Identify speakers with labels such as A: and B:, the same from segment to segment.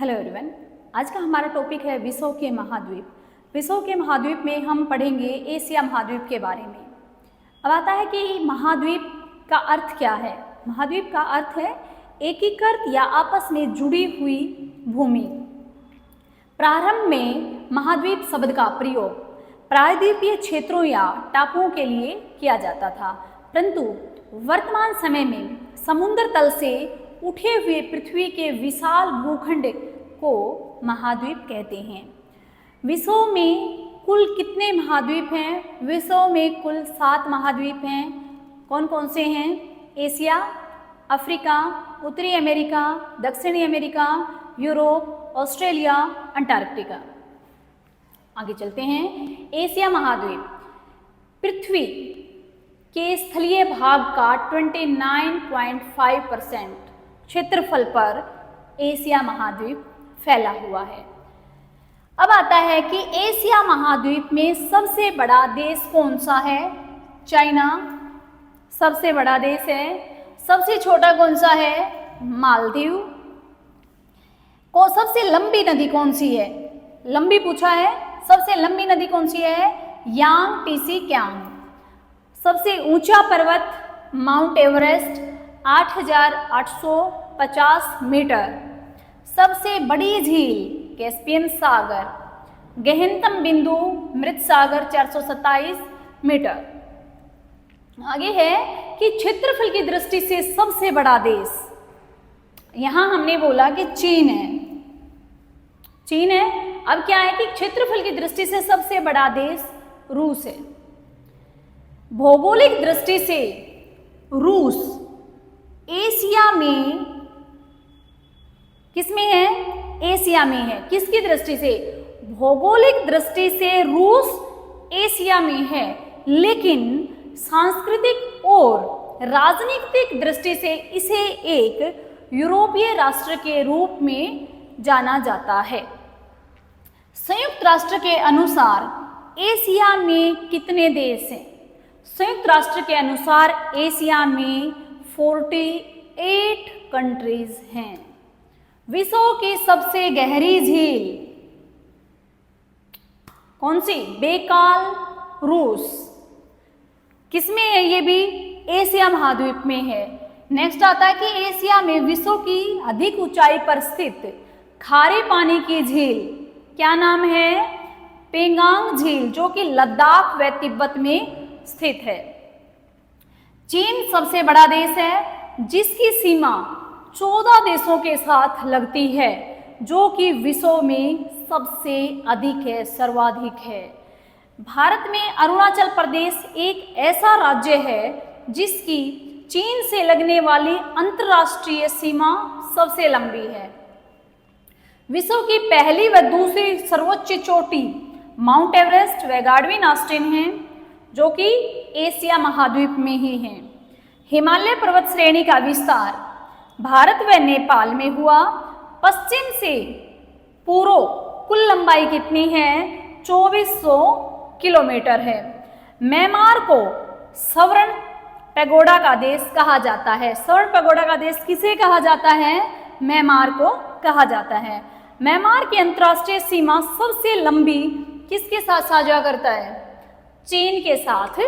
A: Hello everyone, आज का हमारा टॉपिक है विश्व के महाद्वीप। विश्व के महाद्वीप में हम पढ़ेंगे एशिया महाद्वीप के बारे में। अब आता है कि महाद्वीप का अर्थ क्या है। महाद्वीप का अर्थ है एकीकृत या आपस में जुड़ी हुई भूमि। प्रारंभ में महाद्वीप शब्द का प्रयोग प्रायद्वीपीय क्षेत्रों या टापुओं के लिए किया जाता था, परंतु वर्तमान समय में समुद्र तल से उठे हुए पृथ्वी के विशाल भूखंड को महाद्वीप कहते हैं। विश्व में कुल कितने महाद्वीप हैं? विश्व में कुल 7 महाद्वीप हैं। कौन कौन से हैं? एशिया, अफ्रीका, उत्तरी अमेरिका, दक्षिणी अमेरिका, यूरोप, ऑस्ट्रेलिया, अंटार्कटिका। आगे चलते हैं। एशिया महाद्वीप पृथ्वी के स्थलीय भाग का 29.5% क्षेत्रफल पर एशिया महाद्वीप फैला हुआ है। अब आता है कि एशिया महाद्वीप में सबसे बड़ा देश कौन सा है? चाइना सबसे बड़ा देश है। सबसे छोटा कौन सा है? मालदीव। को सबसे लंबी नदी कौन सी है? लंबी पूछा है। सबसे लंबी नदी कौन सी है? यांग टीसी क्यांग। सबसे ऊंचा पर्वत माउंट एवरेस्ट 8,850 मीटर। सबसे बड़ी झील कैस्पियन सागर। गहनतम बिंदु मृत सागर 427 मीटर। आगे है कि क्षेत्रफल की दृष्टि से सबसे बड़ा देश, यहां हमने बोला कि चीन है। चीन है। अब क्या है कि क्षेत्रफल की दृष्टि से सबसे बड़ा देश रूस है। भौगोलिक दृष्टि से रूस एशिया में किसमें है? एशिया में है। किसकी दृष्टि से? भौगोलिक दृष्टि से रूस एशिया में है, लेकिन सांस्कृतिक और राजनीतिक दृष्टि से इसे एक यूरोपीय राष्ट्र के रूप में जाना जाता है। संयुक्त राष्ट्र के अनुसार एशिया में कितने देश हैं? संयुक्त राष्ट्र के अनुसार एशिया में 48 कंट्रीज हैं। विश्व की सबसे गहरी झील कौन सी? बेकाल, रूस। किसमें है? ये भी एशिया महाद्वीप में है। नेक्स्ट आता है कि एशिया में विश्व की अधिक ऊंचाई पर स्थित खारे पानी की झील क्या नाम है? पेंगांग झील, जो कि लद्दाख व तिब्बत में स्थित है। चीन सबसे बड़ा देश है, जिसकी सीमा 14 देशों के साथ लगती है, जो कि विश्व में सबसे अधिक है, सर्वाधिक है। भारत में अरुणाचल प्रदेश एक ऐसा राज्य है जिसकी चीन से लगने वाली अंतर्राष्ट्रीय सीमा सबसे लंबी है। विश्व की पहली व दूसरी सर्वोच्च चोटी माउंट एवरेस्ट व गार्डविन ऑस्टिन है, जो कि एशिया महाद्वीप में ही हैं। हिमालय पर्वत श्रेणी का विस्तार भारत व नेपाल में हुआ। पश्चिम से पूर्व कुल लंबाई कितनी है? 2400 किलोमीटर है। म्यांमार को स्वर्ण पैगोडा का देश कहा जाता है। स्वर्ण पैगोडा का देश किसे कहा जाता है? म्यांमार को कहा जाता है। म्यांमार की अंतर्राष्ट्रीय सीमा सबसे लंबी किसके साथ साझा करता है? चीन के साथ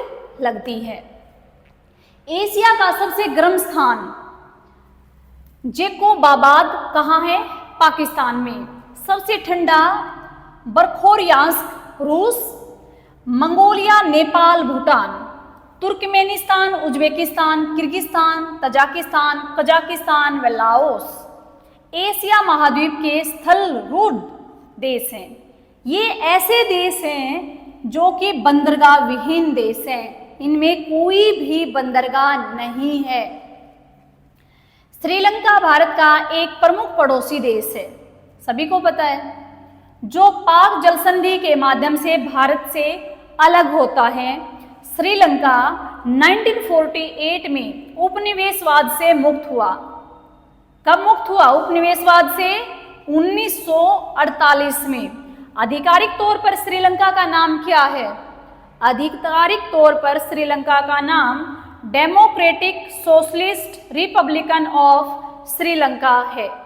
A: लगती है। एशिया का सबसे गर्म स्थान जेकोबाबाद कहाँ है? पाकिस्तान में। सबसे ठंडा बरखोरियांस्क रूस। Mongolia, Nepal, Bhutan, Turkmenistan, Uzbekistan, Kyrgyzstan, Tajikistan, Kazakhstan व लाओस एशिया महाद्वीप के स्थल रूढ़ देश हैं। ये ऐसे देश हैं जो कि बंदरगाह विहीन देश हैं। इनमें कोई भी बंदरगाह नहीं है। श्रीलंका भारत का एक प्रमुख पड़ोसी देश है, सभी को पता है, जो पाक जलसंधि के माध्यम से भारत से अलग होता है। श्रीलंका 1948 में उपनिवेशवाद से मुक्त हुआ। कब मुक्त हुआ? उपनिवेशवाद से 1948 में। आधिकारिक तौर पर श्रीलंका का नाम क्या है? आधिकारिक तौर पर श्रीलंका का नाम democratic socialist Republican of Sri Lanka है।